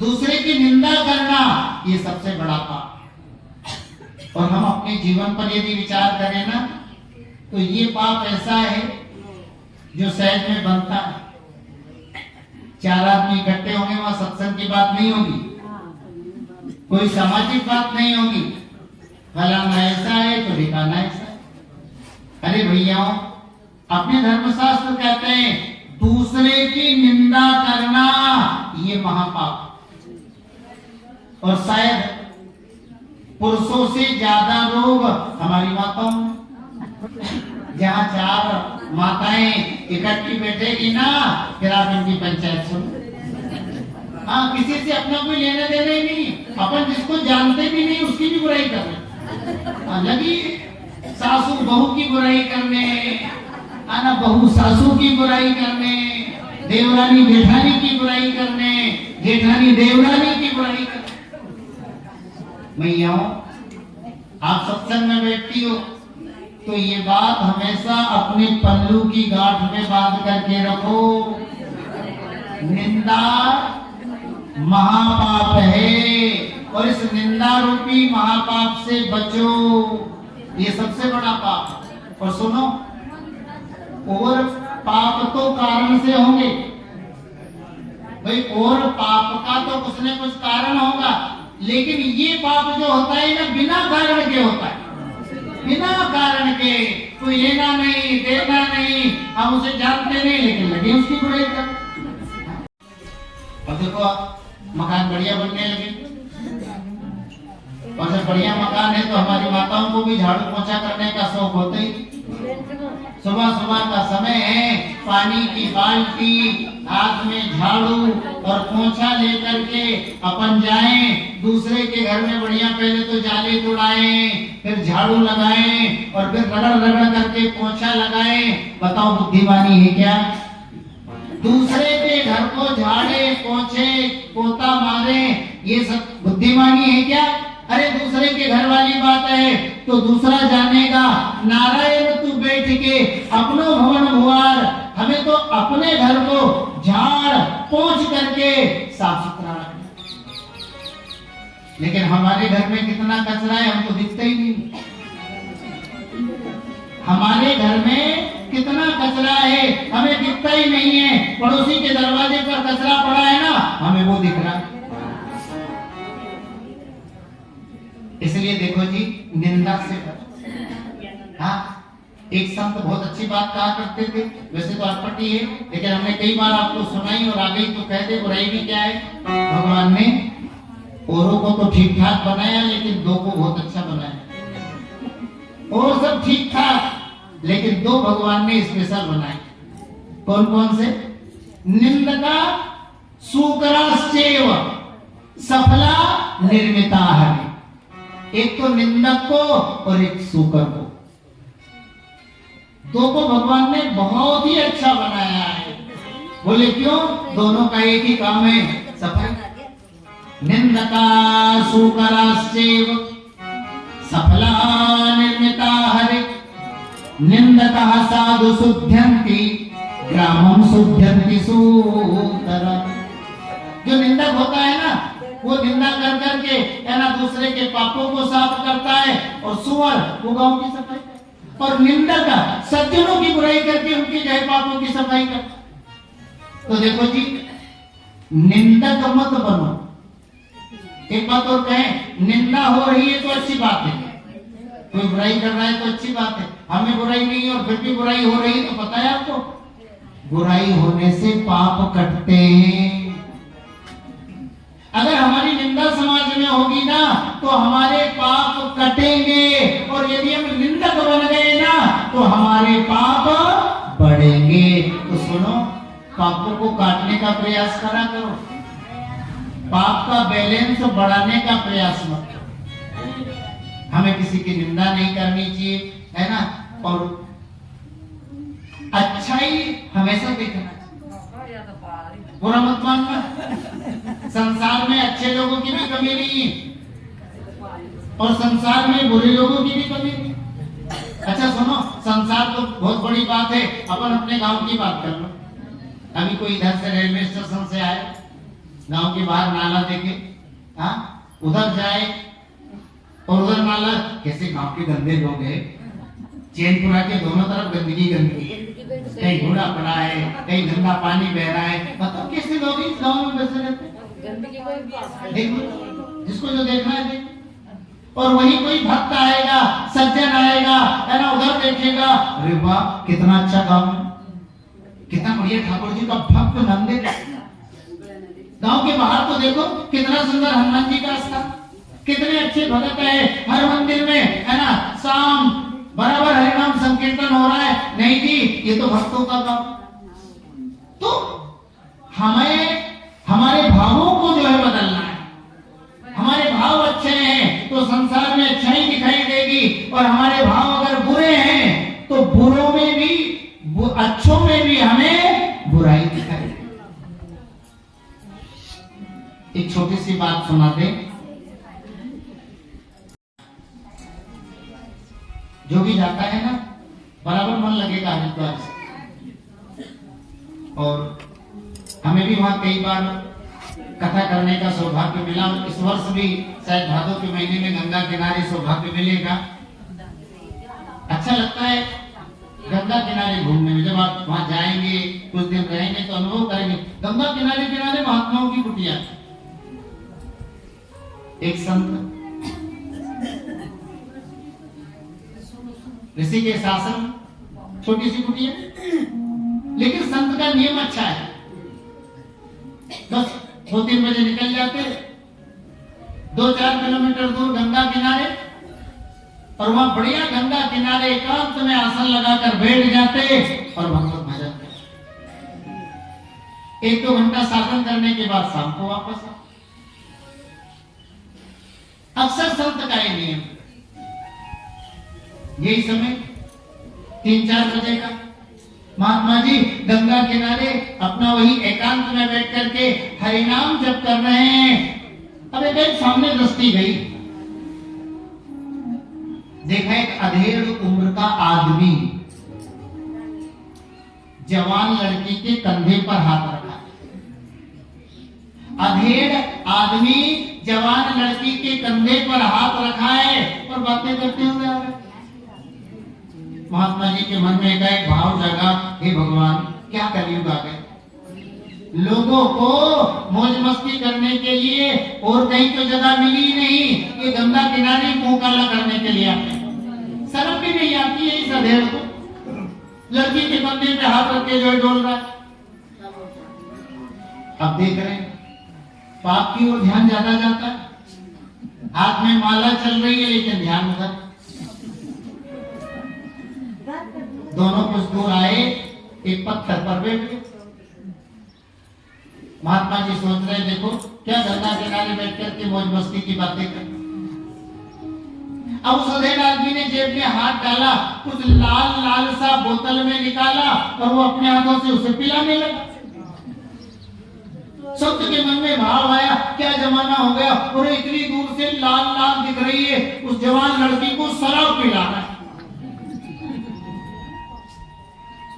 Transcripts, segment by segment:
दूसरे की निंदा करना ये सबसे बड़ा पाप। और हम अपने जीवन पर यदि विचार करें ना, तो ये पाप ऐसा है जो सहज में बनता है। चार आदमी इकट्ठे होंगे, वहां सत्संग की बात नहीं होगी, कोई सामाजिक बात नहीं होगी, फलाना ऐसा है तो ठिकाना ऐसा है। अरे भैयाओं, अपने धर्मशास्त्र कहते हैं दूसरे की निंदा करना ये महापाप। और शायद पुरुषों से ज्यादा लोग हमारी माताओं में। जहाँ चार माताएं इकट्ठी बैठेगी ना, फिर आप इनकी पंचायत सुनो। हाँ, किसी से अपना कोई लेना देना ही नहीं, अपन जिसको जानते भी नहीं उसकी भी बुराई कर रहे। लगी सासू बहू की बुराई करने, आना बहू सासू की बुराई करने, देवरानी जेठानी की बुराई करने, जेठानी देवरानी की बुराई करने। मैयाओं, आप सत्संग में बैठती हो तो ये बात हमेशा अपने पल्लू की गांठ में बांध करके रखो, निंदा महापाप है और इस निंदा रूपी महापाप से बचो, ये सबसे बड़ा पाप। और सुनो, और पाप तो कारण से होंगे भाई, और पाप का तो कुछ न कुछ कारण होगा, लेकिन ये पाप जो होता है ना, बिना कारण के होता है। बिना कारण के, कोई लेना नहीं देना नहीं, हम उसे जानते नहीं लेकिन लगे उसकी बुराई कर। और देखो मकान बढ़िया बनने लगे, और जब बढ़िया मकान है तो हमारी माताओं को भी झाड़ू पोछा करने का शौक होता ही। सुबह सुबह का समय है, पानी की बाल्टी, हाथ में झाड़ू और पोछा लेकर के अपन जाएं दूसरे के घर में। बढ़िया पहले तो जाले तोड़ाएं, फिर झाड़ू लगाएं और फिर रगड़ रगड़ करके पोछा लगाएं। बताओ बुद्धिमानी है क्या? दूसरे के घर को झाड़े पोछे पोता मारे, ये सब बुद्धिमानी है क्या? अरे दूसरे के घर वाली बात है तो दूसरा जानेगा। नारायण तू बैठ के अपनो भवन भुआर, हमें तो अपने घर को झाड़ पोंछ करके साफ सुथरा रखना। लेकिन हमारे घर में कितना कचरा है हमको दिखता ही नहीं। हमारे घर में कितना कचरा है हमें दिखता ही नहीं है। पड़ोसी के दरवाजे पर कचरा पड़ा है ना, हमें वो दिख रहा है। इसलिए देखो जी, निंदा से हाँ, एक संत बहुत अच्छी बात कहा करते थे, वैसे तो अटपटी है लेकिन हमने कई बार आपको सुनाई और आगे तो कह दे। बुराई भी क्या है, भगवान ने औरों को तो ठीक ठाक बनाया लेकिन दो को बहुत अच्छा बनाया। और सब ठीक ठाक लेकिन दो भगवान ने स्पेशल बनाए। कौन कौन से? निंदका सूकराश्चैव सफला निर्मिता है। एक तो निंदक को और एक सूकर को, दो को भगवान ने बहुत ही अच्छा बनाया है। बोले क्यों? दोनों का एक ही काम है, सफाई। निंदका सूकराश्चैव सफला निर्मिता हरे। निंदकः साधु शुद्ध्यन्ति ग्रामं शुद्ध्यन्ति सूकरः। जो निंदक होता है ना, वो निंदा कर करके है ना दूसरे के पापों को साफ करता है, और सुअर वो गांव की सफाई करता है। और निंदक सज्जनों की बुराई करके उनके जय पापों की सफाई करता है। तो देखो जी, निंदक मत बनो। एक बात और कहें, निंदा हो रही है तो अच्छी बात है, कोई बुराई कर रहा है तो अच्छी बात है। हमें बुराई नहीं है और फिर भी बुराई हो रही है तो पता है आपको, बुराई होने से पाप कटते हैं। अगर हमारी निंदा समाज में होगी ना तो हमारे पाप कटेंगे, और यदि हम निंदक बन गए ना तो हमारे पाप बढ़ेंगे। तो सुनो, पापों को काटने का प्रयास करा करो, पाप का बैलेंस बढ़ाने का प्रयास मत करो। हमें किसी की निंदा नहीं करनी चाहिए, है ना, और अच्छाई हमेशा देखना चाहिए, बुरा मत मानना। संसार में अच्छे लोगों की भी कमी नहीं है और संसार में बुरे लोगों की भी कमी नहीं। अच्छा सुनो, संसार तो बहुत बड़ी बात है, अपन अपने गांव की बात कर लो। अभी कोई इधर से रेलवे स्टेशन से आए, गांव के बाहर नाला देखे, हाँ उधर जाए और उधर नाला, कैसे गांव के गंदे लोग हैं, चैनपुरा के दोनों तरफ गंदगी गंदगी, कहीं घोड़ा पड़ा है, कहीं गंदा पानी बह रहा है, मतलब कैसे लोग इस गांव में बसे रहते हैं। देखो जिसको जो देखना है देख। और वही कोई भक्त आएगा, सज्जन आएगा, है ना, उधर देखेगा, अरे वाह कितना अच्छा गांव है, कितना बढ़िया ठाकुर जी का भक्त मंदिर। गांव के बाहर तो देखो कितना सुंदर हनुमान जी का स्थान, कितने अच्छे भक्त है, हर मंदिर में, है ना, शाम बराबर हरिनाम संकीर्तन हो रहा है। नहीं जी, ये तो भक्तों का काम। तो हमें हमारे भावों को जो है बदलना है। हमारे भाव अच्छे हैं तो संसार में अच्छाई दिखाई देगी, और हमारे भाव अगर बुरे हैं तो बुरों में भी, अच्छों में भी हमें बुराई दिखाई देगी। एक छोटी सी बात सुना दे। जो भी जाता है ना, बराबर मन लगेगा हरिद्वार से। और हमें भी वहां कई बार कथा करने का सौभाग्य मिला। इस वर्ष भी शायद भादों के महीने में गंगा किनारे सौभाग्य मिलेगा। अच्छा लगता है गंगा किनारे घूमने में। जब आप वहां जाएंगे, कुछ दिन रहेंगे तो अनुभव करेंगे। गंगा किनारे किनारे महात्माओं की कुटिया। एक संत ऋषि के शासन, छोटी सी कुटिया, लेकिन संत का नियम अच्छा है। बस 2-3 बजे निकल जाते, 2-4 किलोमीटर दूर गंगा किनारे, और वहां बढ़िया गंगा किनारे एकांत में आसन लगाकर बैठ जाते और भगवत भजन करते। 1-2 घंटा साधन करने के बाद शाम को वापस आ। अक्सर संत का ये नियम, यही समय 3-4 बजे का महात्मा जी गंगा किनारे अपना वही एकांत में बैठ करके हरिनाम जप कर रहे हैं। अब एक सामने दृष्टि गई, देखा एक अधेड़ उम्र का आदमी जवान लड़की के कंधे पर हाथ रखा। अधेड़ आदमी जवान लड़की के कंधे पर हाथ रखा है और बातें करते हुए आ रहे। महात्मा जी के मन में एक भाव जगा, हे भगवान क्या कलयुग आ गए। लोगों को मौज मस्ती करने के लिए और कहीं तो जगह मिली ही नहीं, ये गंगा किनारे मुंह काला करने के लिए आते। शर्म भी नहीं आती है इस अधेड़ को, लड़की के कंधे पे हाथ रख के जो डोल रहा है। अब देख रहे हैं पाप की ओर ध्यान ज्यादा जाता है। हाथ में माला चल रही है लेकिन ध्यान उधर। दोनों कुछ दूर आए, एक पत्थर पर बैठ गए। महात्मा जी सोच रहे, देखो क्या गंगा किनारे बैठ करके मौज मस्ती की बातें कर। अब उस अधेड़ आदमी ने जेब में हाथ डाला, कुछ लाल लाल सा बोतल में निकाला और वो अपने हाथों से उसे पिलाने लगा। संत के मन में भाव आया, क्या जमाना हो गया, और इतनी दूर से लाल लाल दिख रही है, उस जवान लड़की को शराब पिलाना है।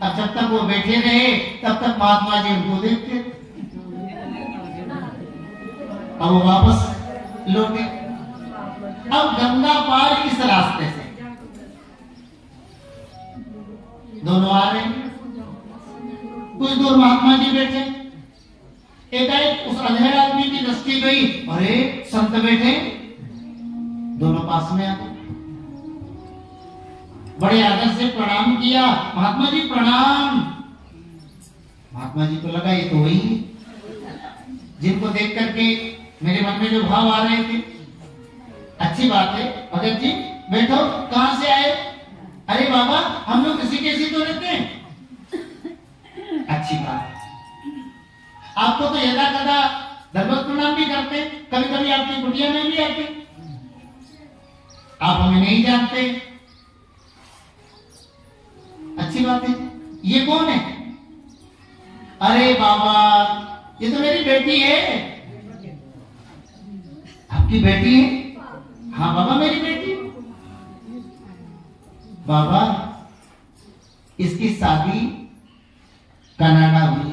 अब जब तक वो बैठे रहे तब तक महात्मा जी उनको देखते। अब वो वापस लौटे। अब गंगा पार इस रास्ते से दोनों आ रहे हैं। कुछ दूर महात्मा जी बैठे, एकाएक उस अधेड़ आदमी की दृष्टि गई, अरे संत बैठे। दोनों पास में आ गए, बड़े आदर से प्रणाम किया। महात्मा जी प्रणाम। महात्मा जी को लगा ये तो वही जिनको देख करके मेरे मन में जो भाव आ रहे थे। अच्छी बात है भगत जी, बैठो। कहां से आए? अरे बाबा हम लोग ऋषिकेश ही तो रहते हैं। अच्छी बात, आपको तो यदा कदा धर्मत प्रणाम भी करते, कभी कभी आपकी कुटिया में भी आते, आप हमें नहीं जानते। अच्छी बात है। ये कौन है? अरे बाबा ये तो मेरी बेटी है। आपकी बेटी है? हाँ बाबा मेरी बेटी। बाबा इसकी शादी कनाडा हुई।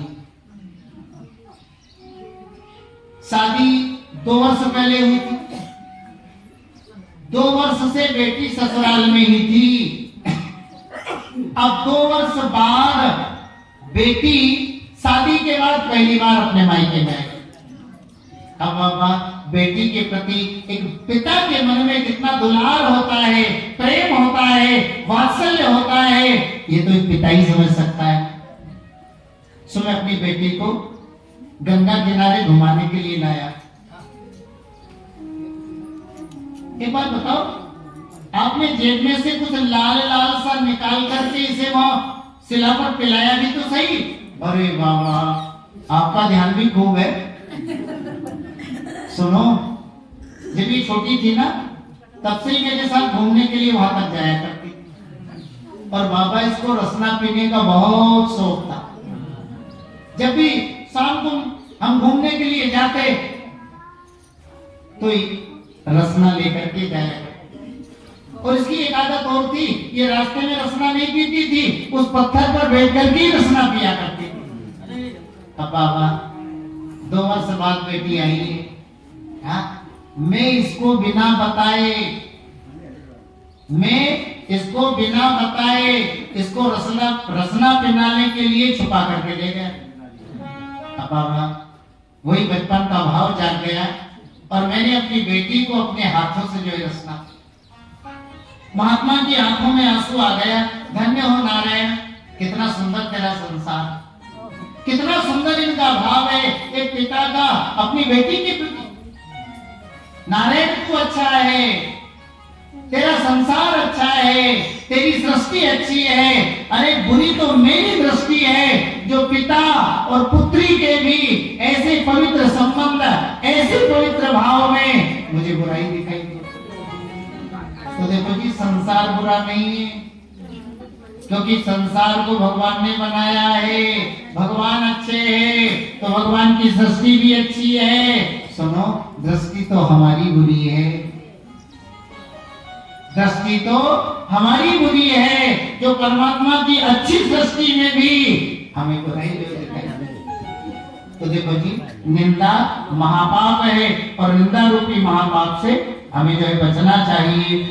शादी 2 वर्ष पहले हुई थी। 2 वर्ष से बेटी ससुराल में ही थी। अब 2 वर्ष बाद बेटी शादी के बाद पहली बार अपने मायके में आई। अब बाबा बेटी के प्रति एक पिता के मन में कितना दुलार होता है, प्रेम होता है, वात्सल्य होता है, ये तो एक पिता ही समझ सकता है। सो मैं अपनी बेटी को गंगा किनारे घुमाने के लिए लाया। एक बात बताओ, आपने जेब में से कुछ लाल लाल सा निकाल करके इसे वहां शिला पर पिलाया भी तो सही। अरे बाबा आपका ध्यान भी खूब है। सुनो, जब ये छोटी थी ना तब से ही मेरे साथ घूमने के लिए वहां तक जाया करती, और बाबा इसको रसना पीने का बहुत शौक था। जब भी शाम को हम घूमने के लिए जाते तो रसना लेकर के जाया करती। और इसकी एक आदत और थी, ये रास्ते में रसना नहीं पीती थी, उस पत्थर पर बैठ करके ही रसना पिया करती थी। अब बाबा 2 वर्ष बाद बेटी आई है। हाँ, मैं इसको बिना बताए इसको रसना पिलाने के लिए छुपा करके ले गया। अब बाबा वही बचपन का भाव जाग गया, और मैंने अपनी बेटी को अपने हाथों से जो है रसना। महात्मा की आंखों में आंसू आ गया। धन्य हो नारायण, कितना सुंदर तेरा संसार, कितना सुंदर इनका भाव है एक पिता का अपनी बेटी के प्रति। नारायण तू अच्छा है, तेरा संसार अच्छा है, तेरी सृष्टि अच्छी है। अरे बुरी तो मेरी दृष्टि है, जो पिता और पुत्री के भी ऐसे पवित्र संबंध, ऐसे पवित्र भाव में मुझे बुराई दिखाई दी। तो देखो जी, संसार बुरा नहीं है, क्योंकि संसार को भगवान ने बनाया है। भगवान अच्छे हैं तो भगवान की सृष्टि भी अच्छी है। सुनो, दृष्टि तो हमारी बुरी है, दृष्टि तो हमारी बुरी है, जो परमात्मा की अच्छी दृष्टि में भी हमें बुराई दिखाई। तो देखो जी, निंदा महापाप है, और निंदा रूपी महापाप से हमें जो है बचना चाहिए।